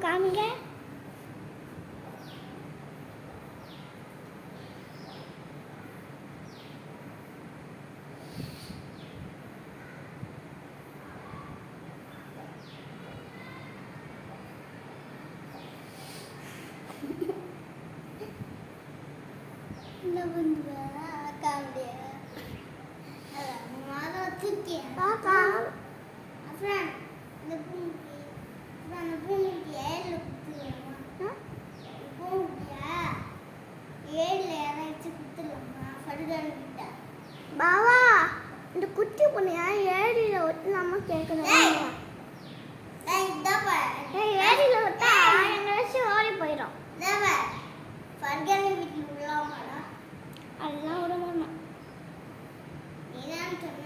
காமிங்க. என்ன பண்ணுவ காமியா பாப்பா அப்புறம் இந்த பூமிக்கு அந்த பூமிக்கு ஏழில் குத்துலாமா பூமிக்கியா ஏழில் யாராச்சும் குத்துலாமா படுகான்கிட்ட பாவா இந்த குட்டி பொண்ணையா ஏழில் ஒட்டலாமா கேட்கணும். ஏழில் ஒட்டா எங்கேயாச்சும் ஓடி போயிடும். படுகானி வீட்டில் உள்ளாமாடா அதெல்லாம் விட மாட்டோம். நீதான் சொன்ன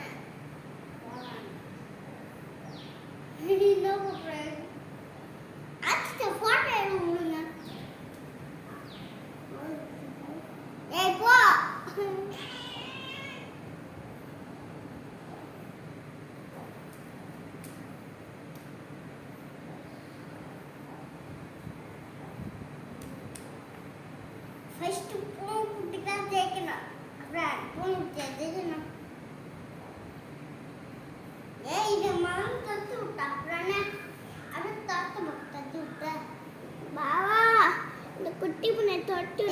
ஃபர்ஸ்ட் பூங்குட்டி தான் தேய்க்கணும். அப்புறம் பூங்குட்டி தேய்க்கணும். இது மரம் தத்து விட்டா அப்புறம் அது தாத்த மட்டும் தத்து விட்ட பாவா இந்த குட்டி பூனை தொட்டு